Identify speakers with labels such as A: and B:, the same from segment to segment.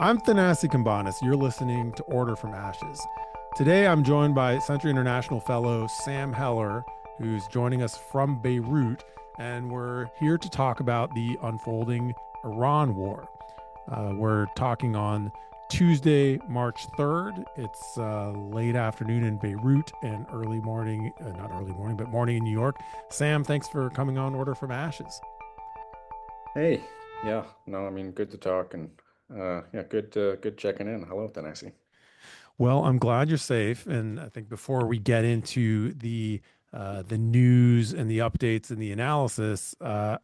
A: I'm Thanasi Kambanis. You're listening to Order from Ashes. Today, I'm joined by Century International Fellow Sam Heller, who's joining us from Beirut, and we're here to talk about the unfolding Iran war. We're talking on Tuesday, March 3rd. It's late afternoon in Beirut and early morning, not early morning, but morning in New York. Sam, thanks for coming on Order from Ashes.
B: Hey, yeah, no, I mean, good to talk and yeah, good checking in. Hello, Tennessee.
A: Well, I'm glad you're safe, and I think before we get into the news and the updates and the analysis, I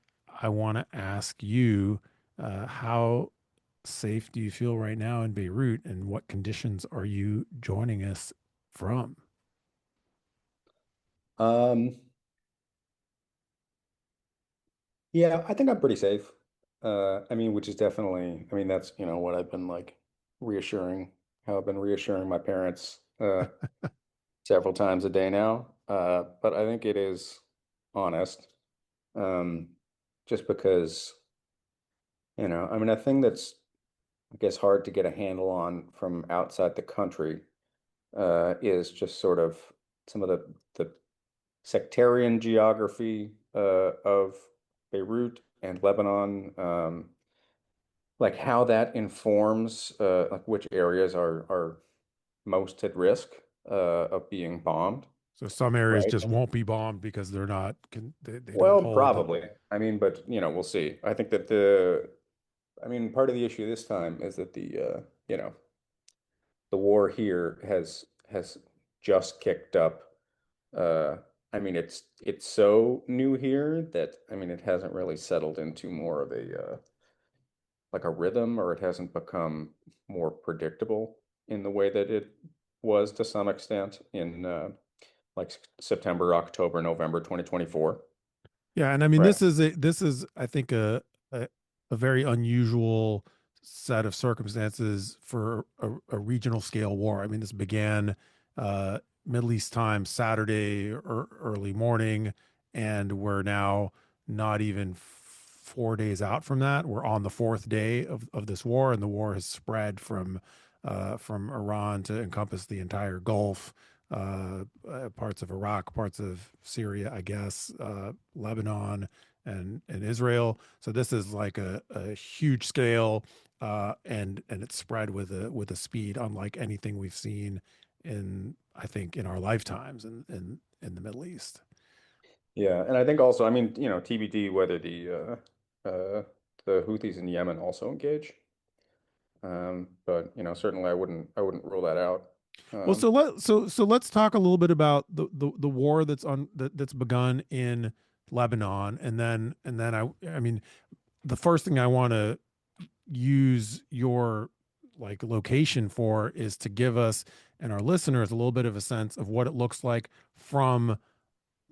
A: want to ask you, how safe do you feel right now in Beirut, and what conditions are you joining us from?
B: Um, yeah, I think I'm pretty safe. I mean, which is definitely, I mean, that's, what I've been like reassuring, how I've been reassuring my parents several times a day now. But I think it is honest. Um, just because, I mean, a thing that's, I guess, hard to get a handle on from outside the country is just sort of some of the sectarian geography of Beirut and Lebanon, like how that informs like which areas are most at risk of being bombed,
A: So some areas
B: right?
A: just won't be bombed because they're not they don't
B: Well,
A: hold the.
B: probably. I mean, but we'll see. I think that I mean, part of the issue this time is that the war here has just kicked up. Uh, I mean, it's so new here that I mean, it hasn't really settled into more of a like a rhythm, or it hasn't become more predictable in the way that it was to some extent in like September, October, November 2024.
A: Yeah, and I mean
B: Right.
A: this is I think a, a very unusual set of circumstances for a regional scale war. I mean this began uh Middle East time Saturday or early morning, and we're now not even 4 days out from that. We're on the fourth day of this war, and the war has spread from Iran to encompass the entire Gulf, parts of Iraq, parts of Syria, I guess, Lebanon, and Israel. So this is like a huge scale, and it's spread with a speed unlike anything we've seen in I think in our lifetimes in the Middle East.
B: Yeah, and I think also, I mean, TBD whether the Houthis in Yemen also engage. But certainly I wouldn't rule that out.
A: Well,
B: Um,
A: so let's talk a little bit about the war that's begun in Lebanon, and then I mean the first thing I want to use your like location for is to give us and our listeners a little bit of a sense of what it looks like from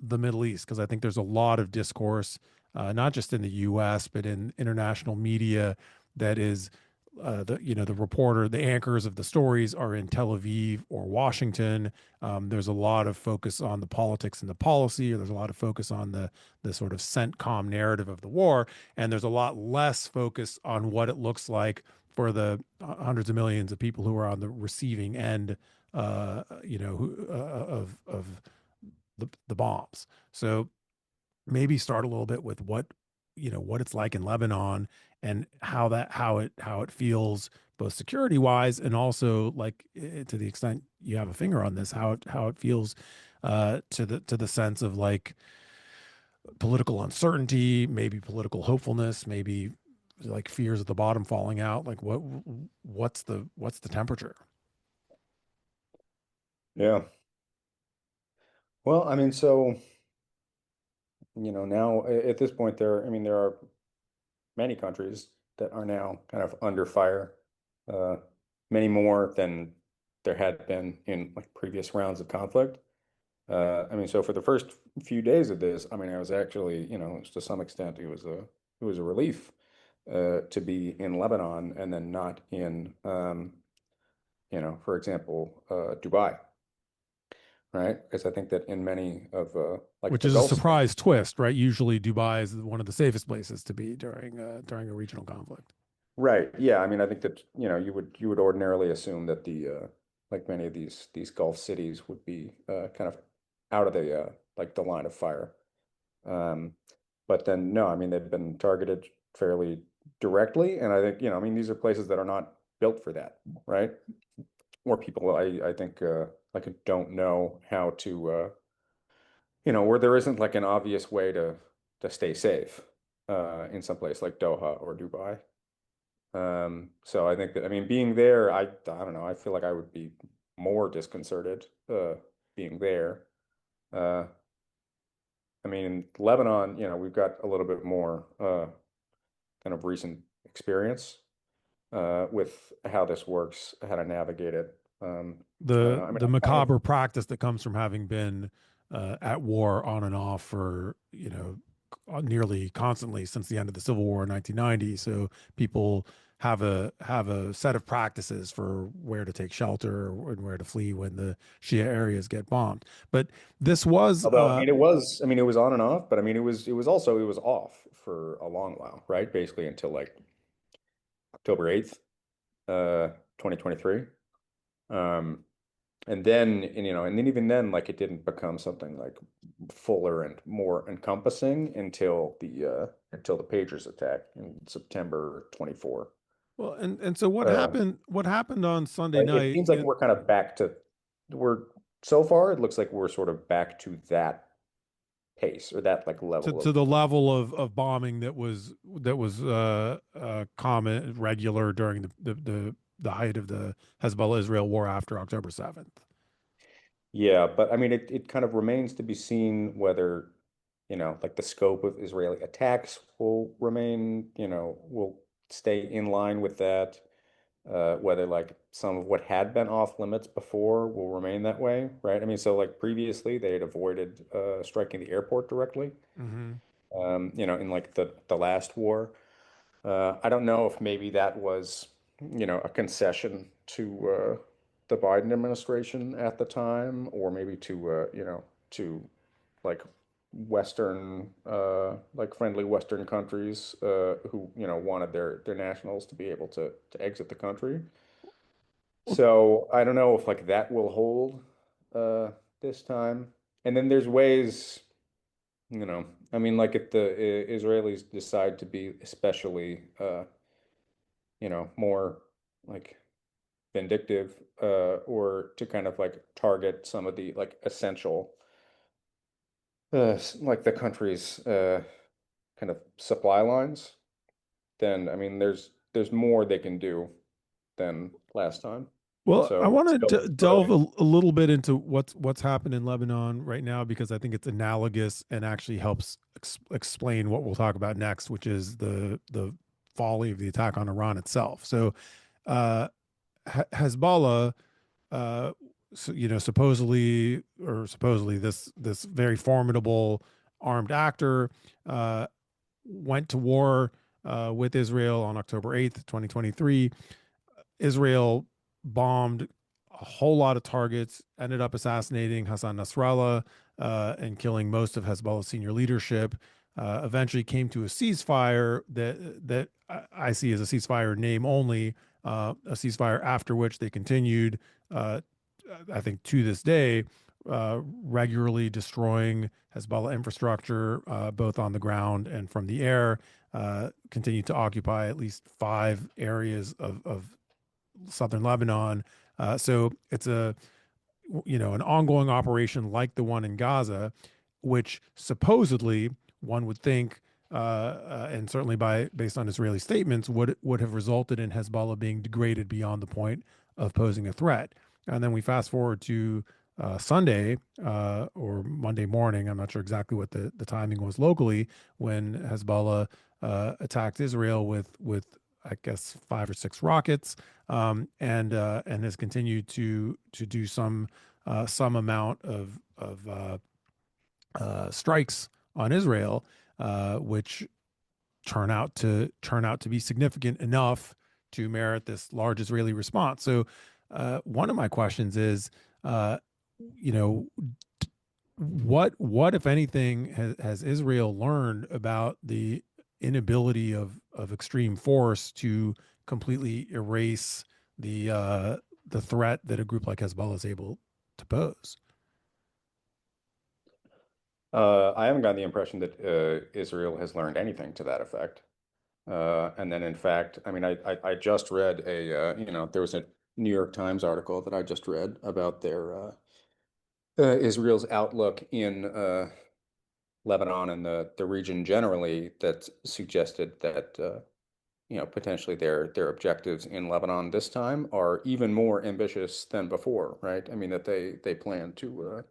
A: the Middle East, because I think there's a lot of discourse, not just in the U.S. but in international media, that is the reporter, the anchors of the stories are in Tel Aviv or Washington. There's a lot of focus on the politics and the policy, or there's a lot of focus on the sort of CENTCOM narrative of the war, and there's a lot less focus on what it looks like for the hundreds of millions of people who are on the receiving end, of the bombs. So maybe start a little bit with what it's like in Lebanon, and how it feels both security wise, and also like to the extent you have a finger on this, how it feels to the sense of like political uncertainty, maybe political hopefulness, maybe like fears of the bottom falling out. Like what's the temperature?
B: yeah. Well, I mean, so, now at this point I mean, there are many countries that are now kind of under fire, uh, many more than there had been in like previous rounds of conflict. I mean, so for the first few days of this, I mean, I was actually, to some extent, it was a relief to be in Lebanon and then not in, for example, Dubai, right? Because I think that in many of like
A: Which
B: the
A: is a
B: Gulf states,
A: surprise twist, right? Usually Dubai is one of the safest places to be during a regional conflict.
B: Right. Yeah. I mean, I think that, you would ordinarily assume that like many of these Gulf cities would be kind of out of the like the line of fire. Um, but then no, I mean, they've been targeted fairly directly, and I think, I mean, these are places that are not built for that, right? Or people, I think, like don't know how to, where there isn't like an obvious way to stay safe in some place like Doha or Dubai. So I think that, I mean, being there, I don't know, I feel like I would be more disconcerted being there. Uh, I mean, in Lebanon, we've got a little bit more kind of recent experience with how this works, how to navigate it. I mean,
A: The
B: I kind of,
A: macabre practice that comes from having been at war on and off for nearly constantly since the end of the Civil War in 1990. So people have a set of practices for where to take shelter and where to flee when the Shia areas get bombed. But this was
B: although I mean, it was on and off, but I mean, it was off for a long while, right? Basically until like October 8th, 2023. Um, and then even then, like it didn't become something like fuller and more encompassing until the Pagers attack in September 24.
A: well, and so what
B: Uh,
A: happened? What happened on Sunday
B: but it
A: night?
B: seems like we're kind of we're so far, it looks like we're sort of back to that pace or that like level
A: To the
B: of,
A: level of bombing that was common regular during the height of the Hezbollah Israel war after October 7th.
B: yeah, but I mean, it kind of remains to be seen whether, like the scope of Israeli attacks will remain, will stay in line with that. Whether like some of what had been off limits before will remain that way, right? I mean, so like previously they had avoided striking the airport directly,
A: Hmm.
B: in like the last war. I don't know if maybe that was, a concession to the Biden administration at the time, or maybe to like like friendly Western countries who, wanted their nationals to be able to exit the country.
A: Well,
B: So I don't know if like that will hold this time. And then there's ways, I mean, like if the Israelis decide to be especially more like vindictive, or to kind of like target some of the like essential, like the country's kind of supply lines, then I mean, there's more they can do than last time.
A: well, I
B: So it's
A: want
B: still
A: to delve
B: early.
A: a little bit into what's happened in Lebanon right now because I think it's analogous and actually helps explain what we'll talk about next, which is the folly of the attack on Iran itself. So, Hezbollah, uh, so, supposedly this very formidable armed actor uh, went to war with Israel on October 8th, 2023. Israel bombed a whole lot of targets, ended up assassinating Hassan Nasrallah and killing most of Hezbollah's senior leadership. Eventually came to a ceasefire that I see as a ceasefire name only, a ceasefire after which they continued, uh, I think to this day, regularly destroying Hezbollah infrastructure, both on the ground and from the air. Continued to occupy at least five areas of southern Lebanon. So it's an ongoing operation like the one in Gaza, which supposedly one would think, and certainly by based on Israeli statements, would have resulted in Hezbollah being degraded beyond the point of posing a threat. And then we fast forward to Sunday or Monday morning. I'm not sure exactly what the timing was locally when Hezbollah attacked Israel with I guess five or six rockets, and has continued to do some amount of strikes on Israel, which turn out to be significant enough to merit this large Israeli response. So, one of my questions is, uh, you know, what if anything has Israel learned about the inability of extreme force to completely erase the threat that a group like Hezbollah is able to pose.
B: I haven't gotten the impression that Israel has learned anything to that effect. And then, in fact, I mean, I just read there was a New York Times article that I just read about their Israel's outlook in Lebanon and the region generally that suggested that potentially their objectives in Lebanon this time are even more ambitious than before, right? I mean that they plan to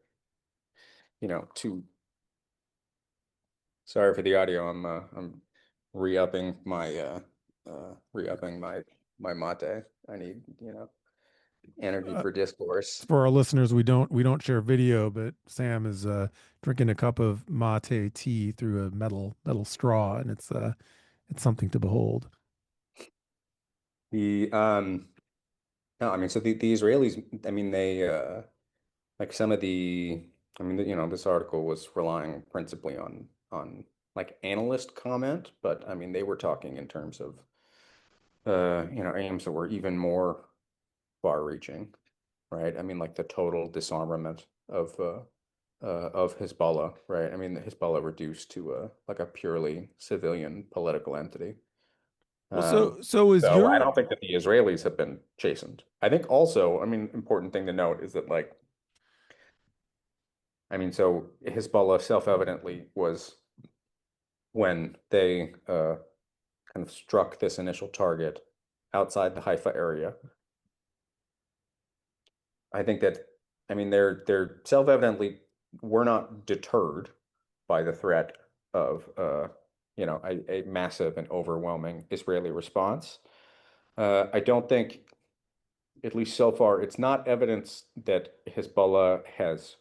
B: to sorry for the audio. I'm re-upping my mate. I need, energy
A: Uh,
B: for discourse.
A: for our listeners, we don't share video, but Sam is drinking a cup of mate tea through a metal straw, and it's something to behold.
B: The no, I mean, so the Israelis, I mean, they like some of the, I mean, this article was relying principally on like analyst comment, but I mean, they were talking in terms of aims that were even more far-reaching, right? I mean, like the total disarmament of Hezbollah, right? I mean, the Hezbollah reduced to like a purely civilian political entity.
A: Well,
B: Um,
A: so is
B: so I
A: your
B: don't think that the Israelis have been chastened. I think also, I mean, important thing to note is that like, I mean, so Hezbollah self-evidently was when they kind of struck this initial target outside the Haifa area. I think that, I mean, they're self-evidently were not deterred by the threat of a massive and overwhelming Israeli response. I don't think, at least so far, it's not evidence that Hezbollah has,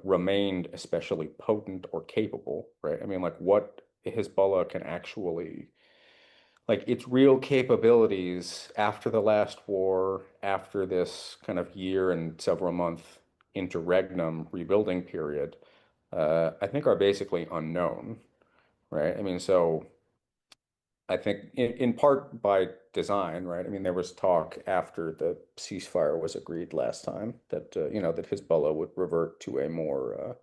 B: remained especially potent or capable, right? I mean, like what Hezbollah can actually, like its real capabilities after the last war, after this kind of year and several month interregnum rebuilding period, I think are basically unknown, right? I mean, so I think in part by design, right? I mean, there was talk after the ceasefire was agreed last time that that Hezbollah would revert to a more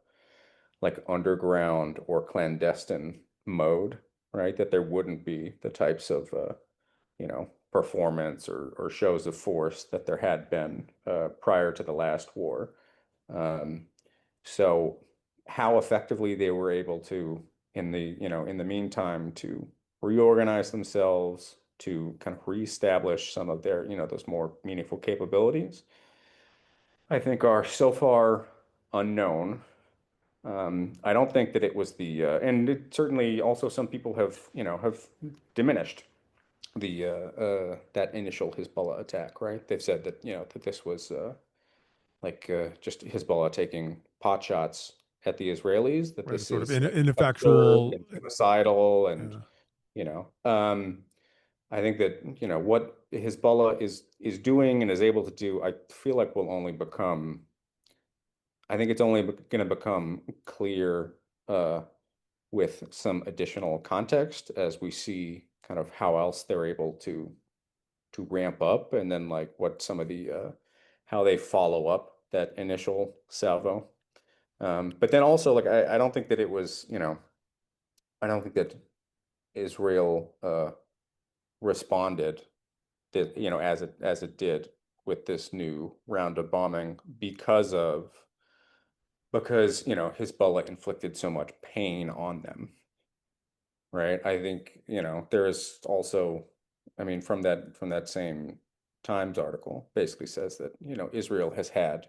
B: like underground or clandestine mode, right? That there wouldn't be the types of performance or shows of force that there had been prior to the last war. Um, so how effectively they were able to, in the meantime, to reorganize themselves, to kind of reestablish some of their, those more meaningful capabilities, I think are so far unknown. I don't think that it was and it certainly also some people have diminished that initial Hezbollah attack, right? They've said that, that this was just Hezbollah taking pot shots at the Israelis, that
A: right, a
B: this
A: sort of
B: is like absurd
A: ineffectual?
B: and genocidal and,
A: Uh,
B: you know, um, I think that, what Hezbollah is doing and is able to do, I feel like will only become, I think it's only going to become clear with some additional context as we see kind of how else they're able to ramp up and then like what some of the how they follow up that initial salvo. But then also like I don't think that it was, I don't think that Israel responded that, as it did with this new round of bombing because Hezbollah inflicted so much pain on them, right? I think, there is also, I mean, from that same Times article basically says that, Israel has had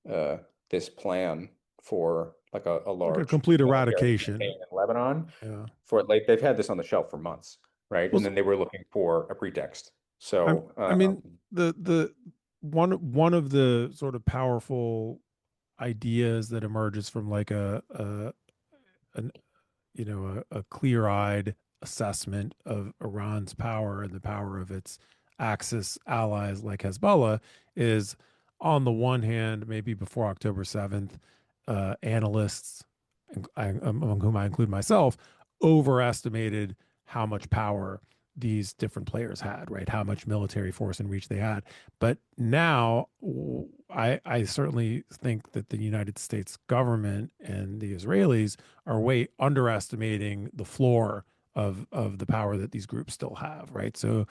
B: uh, this plan for like a
A: like a
B: large
A: complete
B: military
A: eradication.
B: campaign in Lebanon
A: Yeah.
B: for like they've had this on the shelf for months, right?
A: Well,
B: And then they were looking for a pretext. So,
A: I mean, the one of the sort of powerful ideas that emerges from like an a clear-eyed assessment of Iran's power and the power of its Axis allies like Hezbollah is, on the one hand, maybe before October 7th, analysts, among whom I include myself, overestimated how much power these different players had, right? How much military force and reach they had. But now, I certainly think that the United States government and the Israelis are way underestimating the floor of the power that these groups still have, right? So,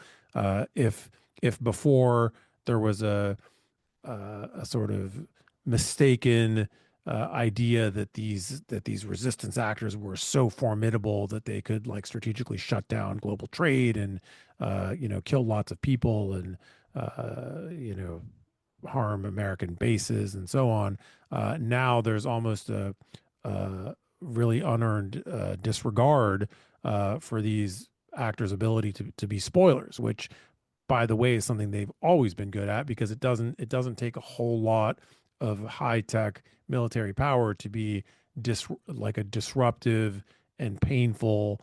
A: if before there was a sort of mistaken idea that these resistance actors were so formidable that they could like strategically shut down global trade and kill lots of people and harm American bases and so on. Now there's almost a really unearned disregard for these actors' ability to be spoilers, which by the way, is something they've always been good at because it doesn't take a whole lot of high tech military power to be like a disruptive and painful,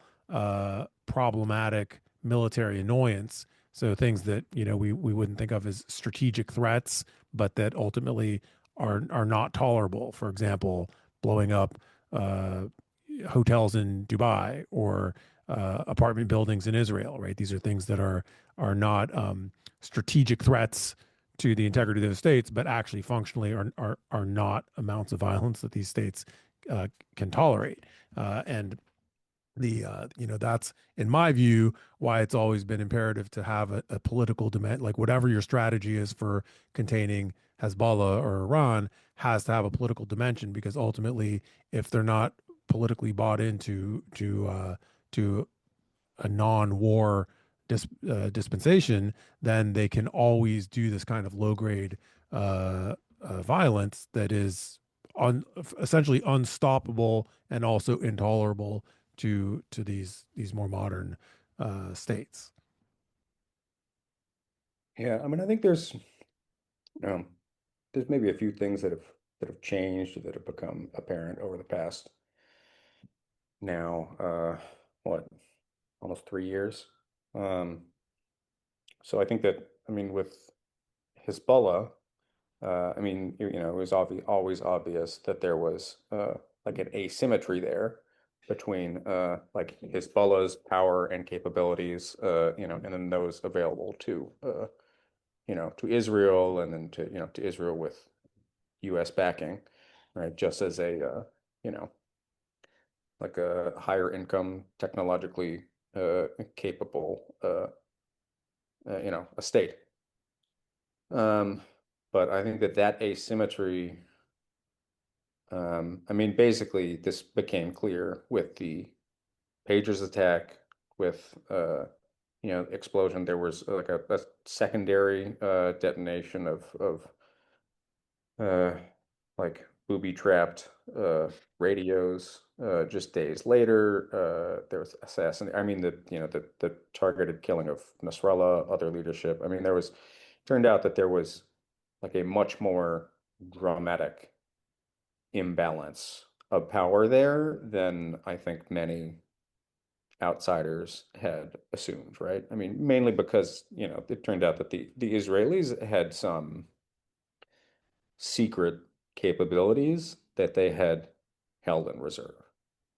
A: problematic military annoyance. So things that we wouldn't think of as strategic threats, but that ultimately are not tolerable. For example, blowing up uh, hotels in Dubai or apartment buildings in Israel. Right, these are things that are not strategic threats to the integrity of the states, but actually functionally are not amounts of violence that these states can tolerate. And that's in my view why it's always been imperative to have a political dimension, like whatever your strategy is for containing Hezbollah or Iran has to have a political dimension because ultimately, if they're not politically bought into to a non-war dispensation, then they can always do this kind of low-grade violence that is essentially unstoppable and also intolerable to these more modern states.
B: Yeah, I mean, I think um, there's maybe a few things that have changed, that have become apparent over the past now, what, almost 3 years. Um, so I think that, I mean, with Hezbollah, I mean, it was always obvious that there was like an asymmetry there between like Hezbollah's power and capabilities, and then those available to Israel, and then to Israel with U.S. backing, right? Just as you know, like a higher income, technologically capable, a state. Um, but I think that asymmetry, I mean, basically, this became clear with the Pagers attack, with explosion. There was like a secondary detonation of uh, like booby-trapped radios. Just days later, there was assassin. I mean, the targeted killing of Nasrallah, other leadership. I mean, turned out that there was like a much more dramatic imbalance of power there than I think many outsiders had assumed, right? I mean, mainly because, it turned out that the Israelis had some secret capabilities that they had held in reserve,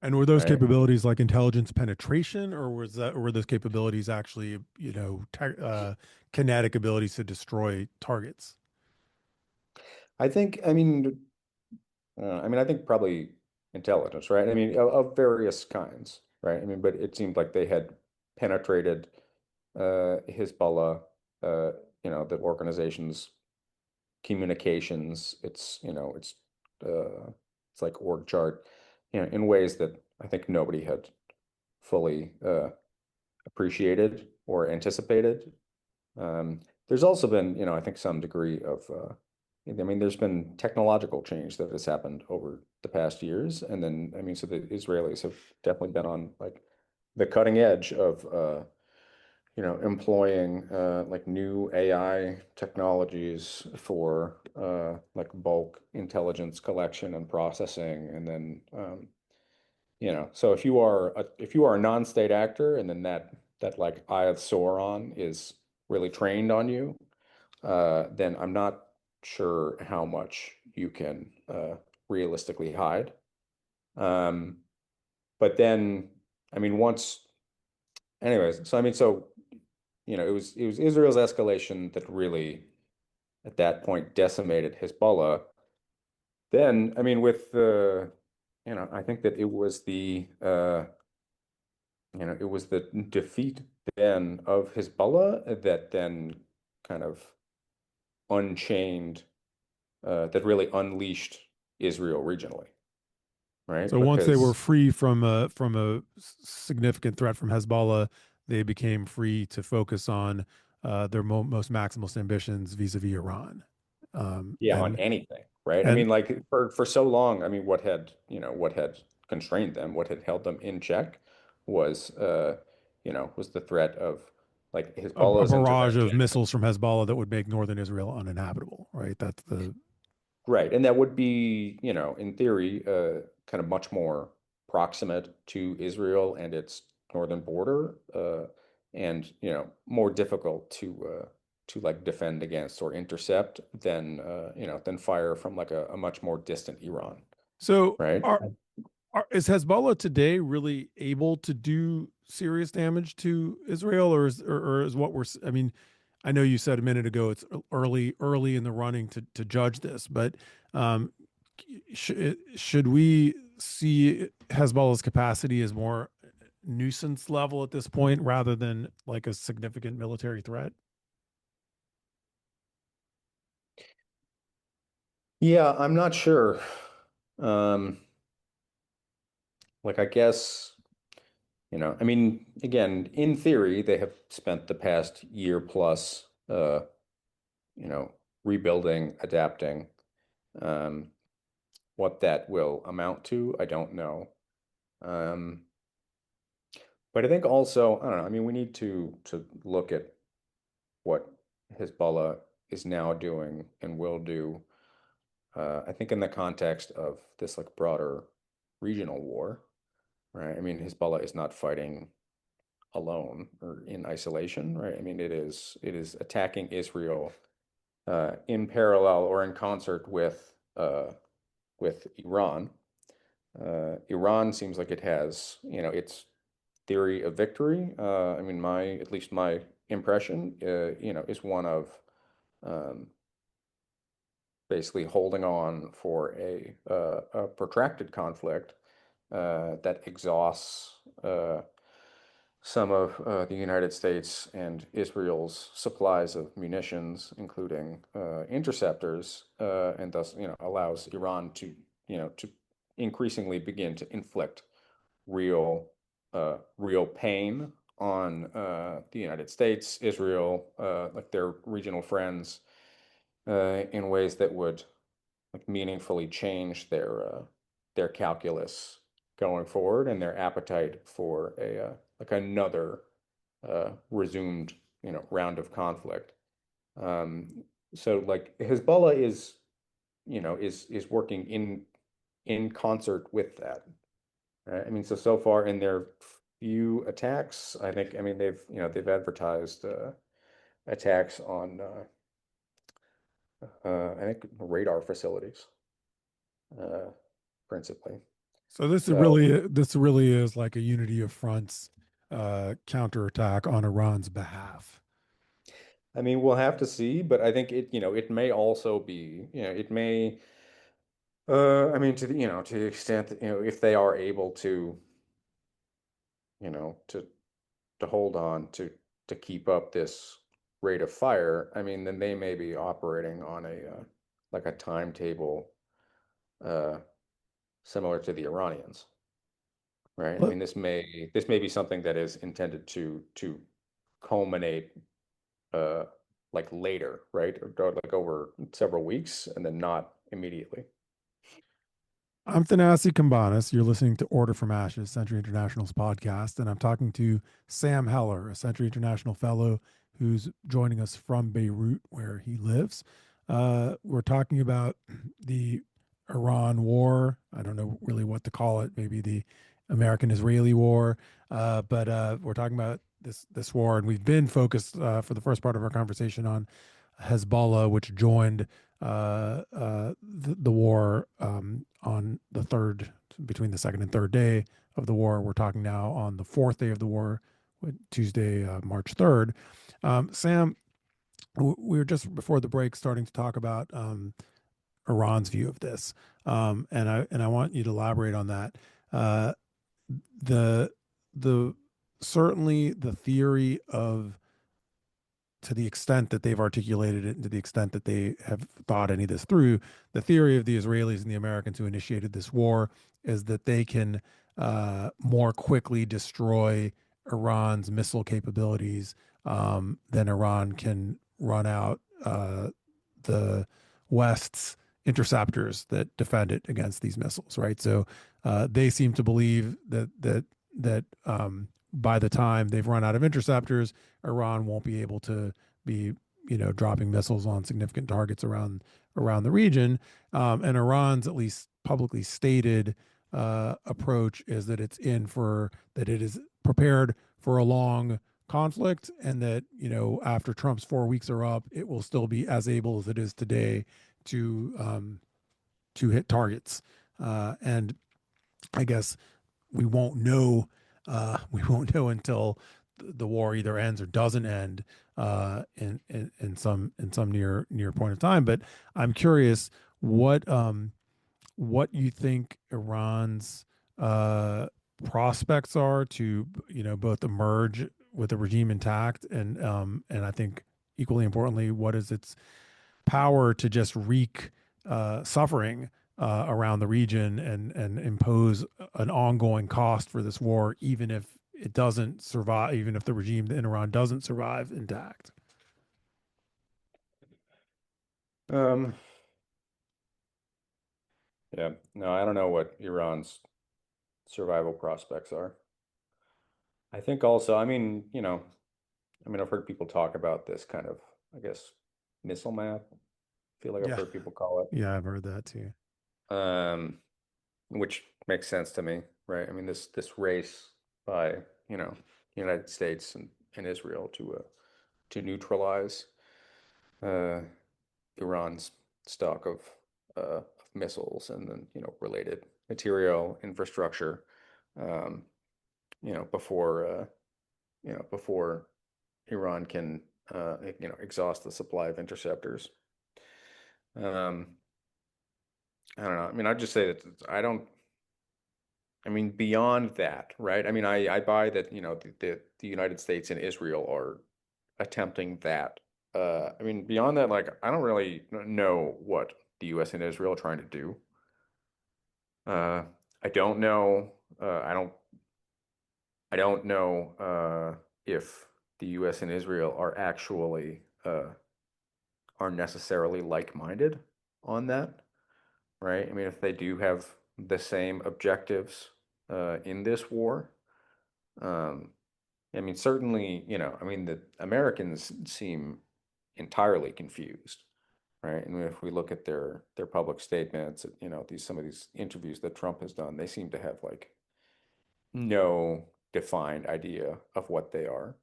A: And were those
B: right?
A: capabilities like intelligence penetration, or were those capabilities actually, kinetic abilities to destroy targets?
B: I think, I think probably intelligence, right? I mean, of various kinds, right? I mean, but it seemed like they had penetrated Hezbollah, uh, the organization's communications, it's like org chart, in ways that I think nobody had fully appreciated or anticipated. There's also been, I think some degree of, I mean, there's been technological change that has happened over the past years, and then, I mean, so the Israelis have definitely been on like the cutting edge of, employing like new AI technologies for like bulk intelligence collection and processing, and then so if you are a non-state actor, and then that like Eye of Sauron is really trained on you, then I'm not sure how much you can realistically hide. Um, but then, I mean, once anyways, so I mean, so it was Israel's escalation that really at that point decimated Hezbollah. Then, I mean, with the, I think that it was the defeat then of Hezbollah that then kind of unchained, that really unleashed Israel regionally, right?
A: So once they were
B: Because
A: free from a significant threat from Hezbollah, they became free to focus on their most maximalist ambitions vis-a-vis Iran. Um,
B: yeah, on
A: and
B: anything, right? I
A: and
B: mean, like for so long, I mean, what had constrained them, what had held them in check was the threat of like
A: a
B: Hezbollah's
A: barrage
B: intervention.
A: of missiles from Hezbollah that would make northern Israel uninhabitable, right? That's the
B: Right. And that would be, in theory, kind of much more proximate to Israel and its northern border, and, more difficult to like defend against or intercept than fire from like a much more distant Iran,
A: so
B: right?
A: is Hezbollah today really able to do serious damage to Israel, or is what I mean, I know you said a minute ago it's early in the running to judge this, but um, should we see Hezbollah's capacity as more nuisance level at this point rather than like a significant military threat?
B: Yeah, I'm not sure. Um, like I guess, I mean, again, in theory, they have spent the past year plus you know, rebuilding, adapting. Um, what that will amount to, I don't know. Um, but I think also, I don't know, I mean, we need to look at what Hezbollah is now doing and will do. I think in the context of this like broader regional war, right? I mean, Hezbollah is not fighting alone or in isolation, right? I mean, it is attacking Israel in parallel or in concert with Iran. Iran seems like it has, its theory of victory. I mean, at least my impression, is one of um, basically holding on for a protracted conflict that exhausts some of the United States and Israel's supplies of munitions, including interceptors, and thus, allows Iran to increasingly begin to inflict real pain on the United States, Israel, like their regional friends, in ways that would like meaningfully change their calculus going forward and their appetite for a like another resumed round of conflict. Um, so like Hezbollah is working in concert with that. Right? I mean, so far in their few attacks, I mean they've advertised attacks on I think radar facilities uh, principally.
A: So
B: So
A: this really is like a unity of fronts counterattack on Iran's behalf.
B: I mean we'll have to see, but I think it may also be it may I mean to the extent that if they are able to you know to to hold on to keep up this rate of fire, I mean, then they may be operating on a like a timetable uh, similar to the Iranians, right? I
A: Let,
B: mean, this may be something that is intended to culminate uh, like later, right? Or like over several weeks, and then not immediately.
A: I'm Thanasi Kambanis. You're listening to Order from Ashes, Century International's podcast, and I'm talking to Sam Heller, a Century International fellow who's joining us from Beirut, where he lives. We're talking about the Iran war. I don't know really what to call it. Maybe the American-Israeli war, but we're talking about this war, and we've been focused for the first part of our conversation on Hezbollah, which joined the war on between the second and third day of the war. We're talking now on the fourth day of the war, Tuesday, March 3rd. Sam, we were just before the break starting to talk about Iran's view of this, and I want you to elaborate on that. Uh, the the certainly the theory of, to the extent that they've articulated it and to the extent that they have thought any of this through, the theory of the Israelis and the Americans who initiated this war is that they can more quickly destroy Iran's missile capabilities than Iran can run out the West's interceptors that defend it against these missiles, right? So they seem to believe that by the time they've run out of interceptors, Iran won't be able to be, dropping missiles on significant targets around the region. And Iran's, at least publicly stated, approach is that that it is prepared for a long conflict, and that, after Trump's 4 weeks are up, it will still be as able as it is today to hit targets. And I guess we won't know. We won't know until the war either ends or doesn't end in some near point of time. But I'm curious what you think Iran's uh, prospects are to, both emerge with the regime intact, and I think equally importantly, what is its power to just wreak suffering around the region, and impose an ongoing cost for this war, even if it doesn't survive, even if the regime in Iran doesn't survive intact.
B: Um, yeah, no, I don't know what Iran's survival prospects are. I think also, I've heard people talk about this kind of, I guess, missile map. I feel like I've
A: Yeah,
B: heard people call
A: yeah, I've heard that too.
B: it, which makes sense to me, right? I mean, this race by, you know, United States and Israel to neutralize uh, Iran's stock of missiles and then, related material infrastructure, um, before Iran can, exhaust the supply of interceptors. Um, I don't know. I mean, I'd just say that I don't. I mean, beyond that, right? I mean, I buy that, the United States and Israel are attempting that. I mean, beyond that, like, I don't really know what the U.S. and Israel are trying to do. I don't know. I don't know if the U.S. and Israel are necessarily like-minded on that, right? I mean, if they do have the same objectives in this war, um, I mean, certainly, the Americans seem entirely confused, right? And if we look at their public statements, some of these interviews that Trump has done, they seem to have like no defined idea of what they are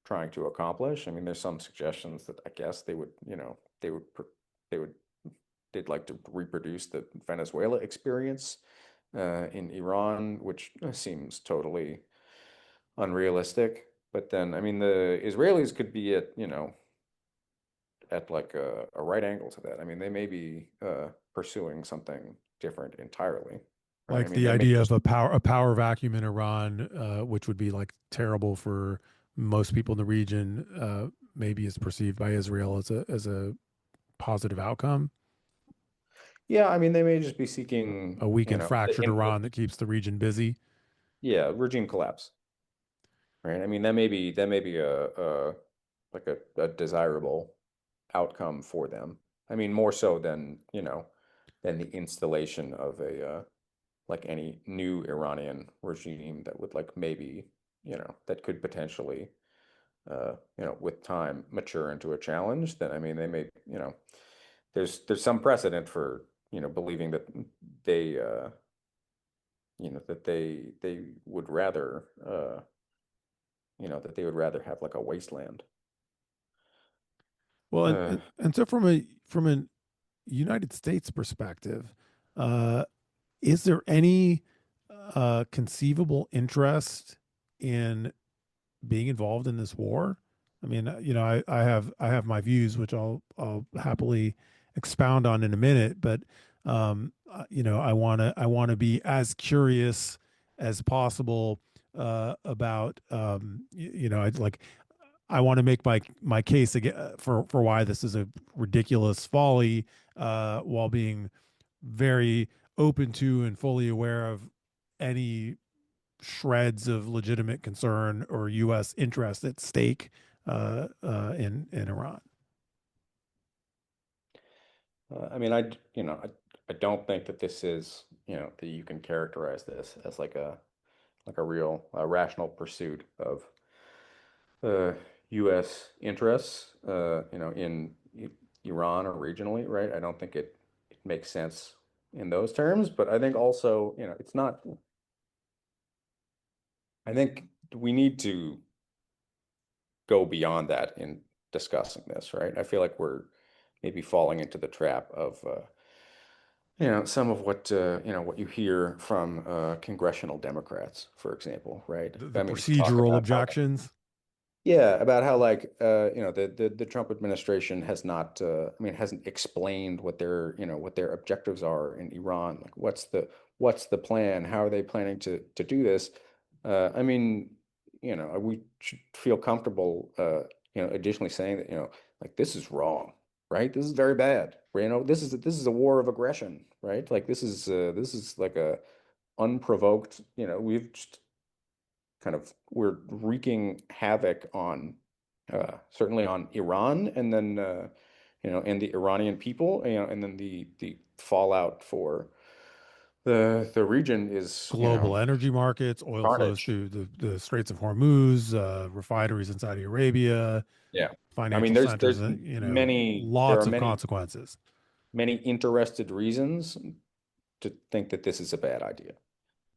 B: trying to accomplish. I mean, there's some suggestions that I guess they would they would they'd like to reproduce the Venezuela experience in Iran, which seems totally unrealistic. But then, I mean, the Israelis could be at like a right angle to that. I mean, they may be pursuing something different entirely, right? I
A: Like
B: mean,
A: the
B: they may
A: idea of
B: just,
A: a power vacuum in Iran, which would be like terrible for most people in the region, maybe is perceived by Israel as a positive outcome.
B: yeah, I mean, they may just be seeking,
A: A weak and
B: the
A: fractured
B: input,
A: Iran that keeps the region busy.
B: yeah, regime collapse, right? I mean, that may be a like a desirable outcome for them. I mean, more so than the installation of a like any new Iranian regime that would like maybe, that could potentially, with time mature into a challenge. Then I mean, they may, there's some precedent for, believing that they, that they would rather, have like a wasteland.
A: Well, and,
B: Uh,
A: and and so from a United States perspective, uh, is there any conceivable interest in being involved in this war? I mean, I have my views, which I'll happily expound on in a minute, but I want to be as curious as possible about I like I want to make my case again for why this is a ridiculous folly, while being very open to and fully aware of any shreds of legitimate concern or U.S. interest at stake in Iran.
B: I mean, I don't think that this is, that you can characterize this as like a real rational pursuit of uh, U.S. interests, in Iran or regionally, right? I don't think it makes sense in those terms, but I think also, it's not. I think we need to go beyond that in discussing this, right? I feel like we're maybe falling into the trap of, some of what what you hear from congressional Democrats, for example, right?
A: The
B: I mean, to talk
A: procedural
B: about how,
A: objections.
B: yeah, about how like the Trump administration has not I mean hasn't explained what their what their objectives are in Iran. Like what's the plan? How are they planning to do this? I mean, we should feel comfortable additionally saying that, like this is wrong, right? This is very bad. This is a war of aggression, right? Like this is like a unprovoked, we've just we're wreaking havoc on certainly on Iran and then and the Iranian people, and then the fallout for the region is,
A: Global energy markets, oil flows
B: carnage.
A: through the Straits of Hormuz, refineries in Saudi Arabia,
B: Yeah. I mean,
A: financial centers,
B: there are
A: lots of
B: many
A: consequences.
B: many interested reasons to think that this is a bad idea,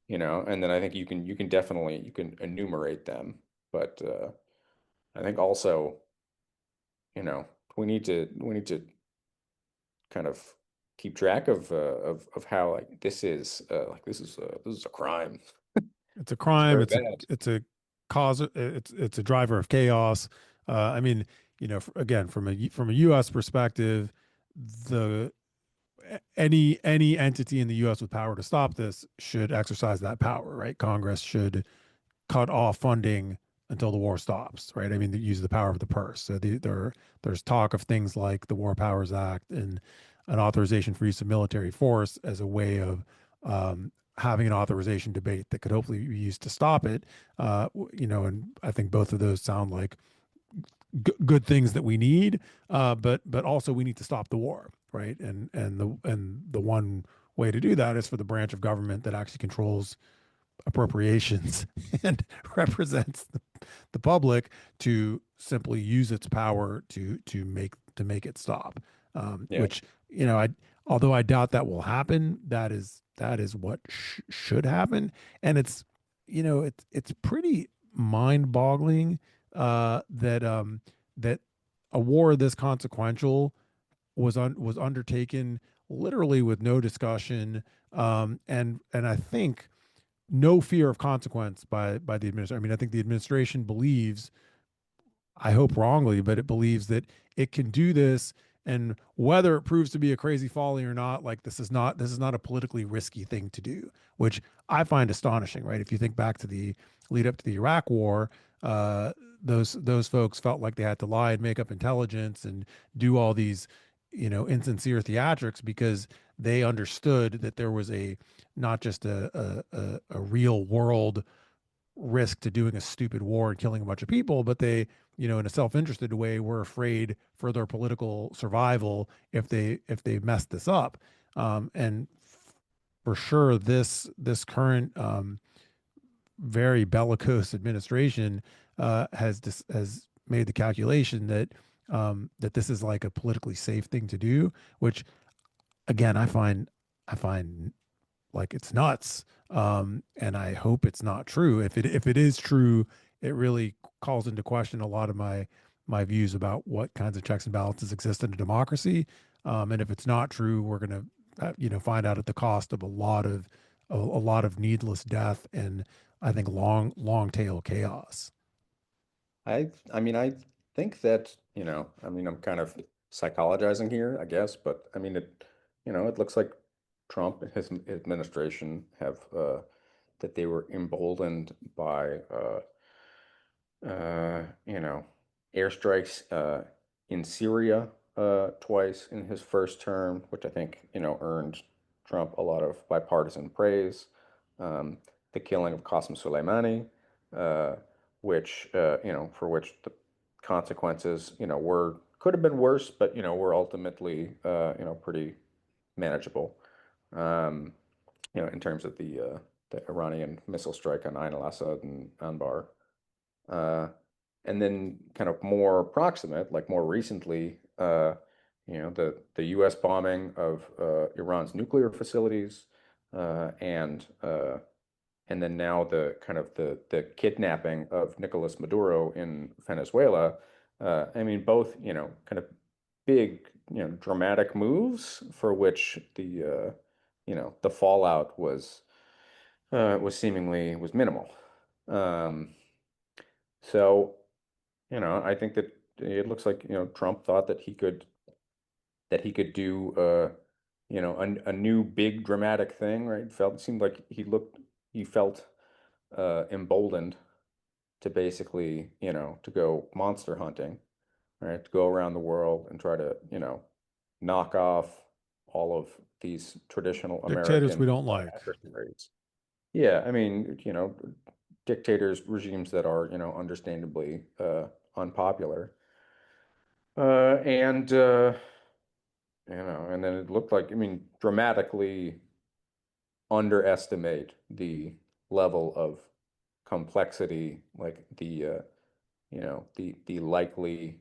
B: and then I think you can definitely you can enumerate them, but I think also, we need to kind of keep track of how like this is a crime.
A: It's a
B: It's
A: crime.
B: very bad.
A: It's a cause. It's a driver of chaos. I mean, again, from a U.S. perspective, the any entity in the U.S. with power to stop this should exercise that power, right? Congress should cut off funding until the war stops, right? I mean, they use the power of the purse. So there's talk of things like the War Powers Act and an authorization for use of military force as a way of having an authorization debate that could hopefully be used to stop it. And I think both of those sound like good things that we need, but also we need to stop the war, right? And the one way to do that is for the branch of government that actually controls appropriations and represents the public to simply use its power to make it stop.
B: Yeah.
A: Which I although I doubt that will happen, that is what should happen, and it's pretty mind-boggling that a war this consequential was undertaken literally with no discussion, and I think no fear of consequence by the administration. I mean, I think the administration believes, I hope wrongly, but it believes that it can do this, and whether it proves to be a crazy folly or not, like this is not a politically risky thing to do, which I find astonishing, right? If you think back to the lead up to the Iraq War, uh, those folks felt like they had to lie and make up intelligence and do all these, insincere theatrics because they understood that there was a not just a real world risk to doing a stupid war and killing a bunch of people, but they, in a self-interested way, were afraid for their political survival if they messed this up. And for sure, this current very bellicose administration has made the calculation that this is like a politically safe thing to do, which again I find like it's nuts. And I hope it's not true. If it is true, it really calls into question a lot of my views about what kinds of checks and balances exist in a democracy. And if it's not true, we're gonna find out at the cost of a lot of needless death and I think long tail chaos.
B: I mean, I think that, I mean, I'm kind of psychologizing here, I guess, but I mean, it looks like Trump and his administration have that they were emboldened by you know, airstrikes in Syria twice in his first term, which I think, earned Trump a lot of bipartisan praise. Um, the killing of Qasem Soleimani, uh, which, for which the consequences, were could have been worse, but, were ultimately, pretty manageable. Um, in terms of the Iranian missile strike on Ain al-Assad and Anbar. Uh, and then kind of more proximate, like more recently, the U.S. bombing of Iran's nuclear facilities, and then now the kind of the kidnapping of Nicolas Maduro in Venezuela. I mean, both, kind of big, dramatic moves for which the fallout was seemingly was minimal. Um, so. I think that it looks like, Trump thought that he could do a new big dramatic thing, right? It seemed like he felt emboldened to basically, to go monster hunting, right? To go around the world and try to, knock off all of these traditional
A: Dictators we
B: American
A: don't like.
B: adversaries. Yeah, I mean, dictators, regimes that are, understandably unpopular. And and then it looked like, I mean, dramatically underestimate the level of complexity, like the likely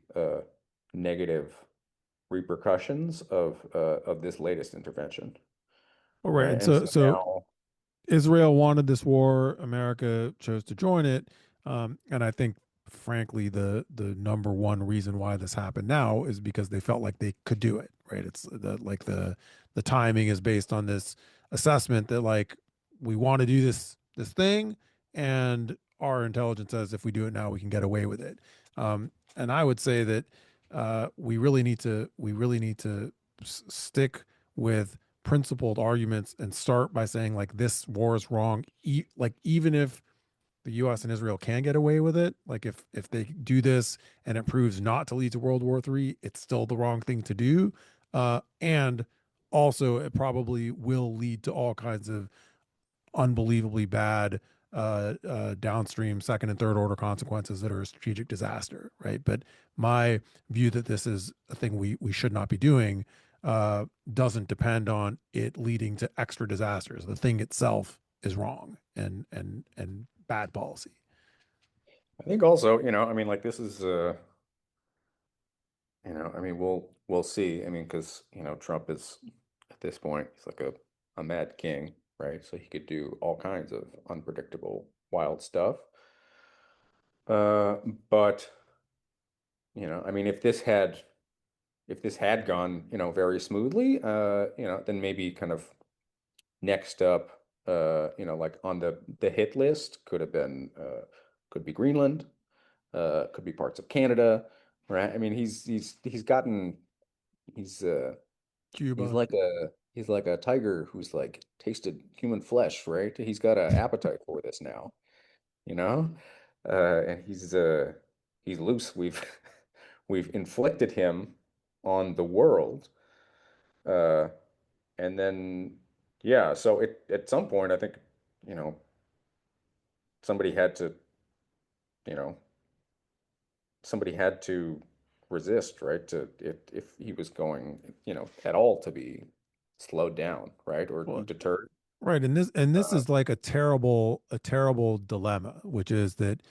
B: negative repercussions of this latest intervention,
A: All right.
B: right?
A: And
B: And
A: so
B: so
A: so
B: now
A: Israel wanted this war. America chose to join it. And I think, frankly, the number one reason why this happened now is because they felt like they could do it. Right. It's the timing is based on this assessment that like we want to do this thing, and our intelligence says if we do it now, we can get away with it. And I would say that we really need to stick with principled arguments and start by saying like this war is wrong. Like even if the U.S. and Israel can get away with it, like if they do this and it proves not to lead to World War III, it's still the wrong thing to do. And also, it probably will lead to all kinds of unbelievably bad downstream second and third order consequences that are a strategic disaster, right? But my view that this is a thing we should not be doing doesn't depend on it leading to extra disasters. The thing itself is wrong and bad policy.
B: I think also, I mean, like this is I mean, we'll see. I mean, because Trump is at this point he's like a mad king, right? So he could do all kinds of unpredictable, wild stuff. Uh, but I mean, if this had gone, very smoothly, then maybe kind of next up, like on the hit list could be Greenland, could be parts of Canada, right? I mean, he's He's
A: Cuba.
B: like a tiger who's like tasted human flesh, right? He's got an appetite for this now, you know? And he's loose. We've inflicted him on the world. Uh, and then yeah, so at some point I think, you know, somebody had to, you know, somebody had to resist, right? If he was going, at all to be slowed down, right? Or
A: Well,
B: deterred.
A: right, and this
B: Uh,
A: is like a terrible dilemma, which is that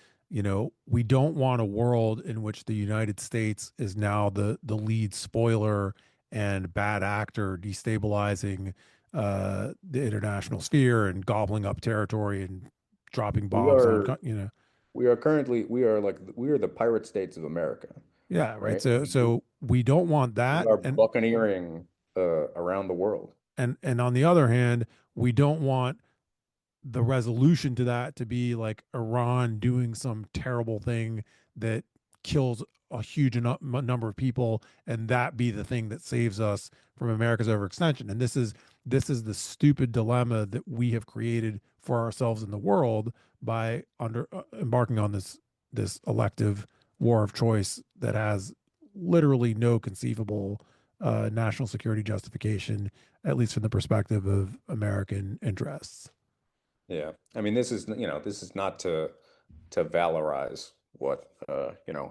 A: we don't want a world in which the United States is now the lead spoiler and bad actor, destabilizing the international sphere and gobbling up territory and dropping
B: we
A: bombs on
B: are
A: you know.
B: we are the pirate states of America,
A: Yeah, right.
B: right?
A: So we don't want
B: We
A: that,
B: are
A: and
B: buccaneering around the world.
A: on the other hand, we don't want the resolution to that to be like Iran doing some terrible thing that kills a huge number of people, and that be the thing that saves us from America's overextension. And this is the stupid dilemma that we have created for ourselves in the world by under embarking on this elective war of choice that has literally no conceivable national security justification, at least from the perspective of American interests.
B: Yeah. I mean, this is not to valorize what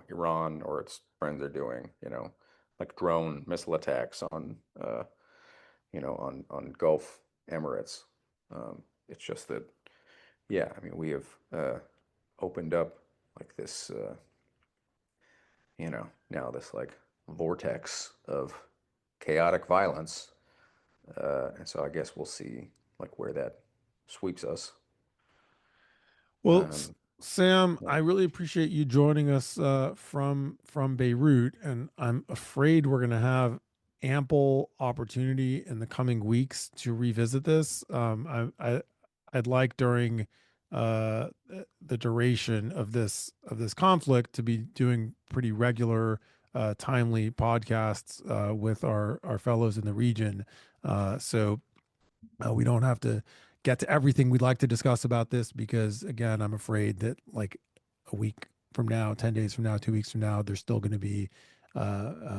B: Iran or its friends are doing, like drone missile attacks on on Gulf Emirates. It's just that, yeah, I mean, we have opened up like this now this like vortex of chaotic violence. And so I guess we'll see like where that sweeps us.
A: Well,
B: Um,
A: Sam,
B: yeah.
A: I really appreciate you joining us from Beirut, and I'm afraid we're going to have ample opportunity in the coming weeks to revisit this. I'd like during the duration of this conflict to be doing pretty regular, timely podcasts with our fellows in the region, so we don't have to get to everything we'd like to discuss about this because, again, I'm afraid that like a week from now, 10 days from now, 2 weeks from now, there's still going to be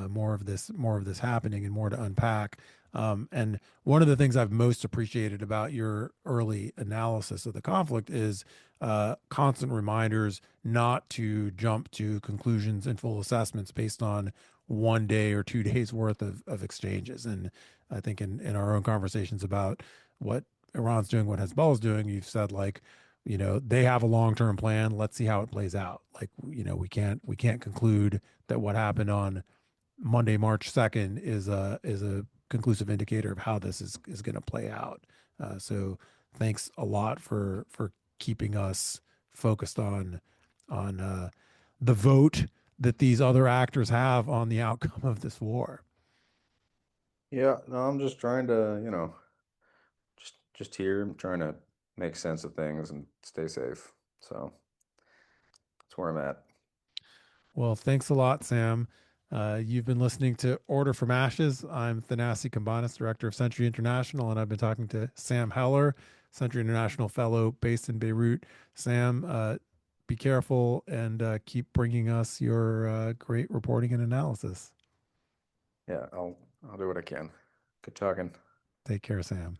A: more of this happening and more to unpack. And one of the things I've most appreciated about your early analysis of the conflict is constant reminders not to jump to conclusions and full assessments based on 1 day or 2 days worth of exchanges. And I think in our own conversations about what Iran's doing, what Hezbollah is doing, you've said like, they have a long-term plan. Let's see how it plays out. Like, we can't conclude that what happened on Monday, March 2nd is a conclusive indicator of how this is going to play out. So thanks a lot for keeping us focused on the vote that these other actors have on the outcome of this war.
B: Yeah, no, I'm just trying to, just here. I'm trying to make sense of things and stay safe. So that's where I'm at.
A: Well, thanks a lot, Sam. You've been listening to Order from Ashes. I'm Thanasi Kambanis, Director of Century International, and I've been talking to Sam Heller, Century International Fellow based in Beirut. Sam, be careful and keep bringing us your great reporting and analysis.
B: Yeah, I'll do what I can. Good talking.
A: Take care, Sam.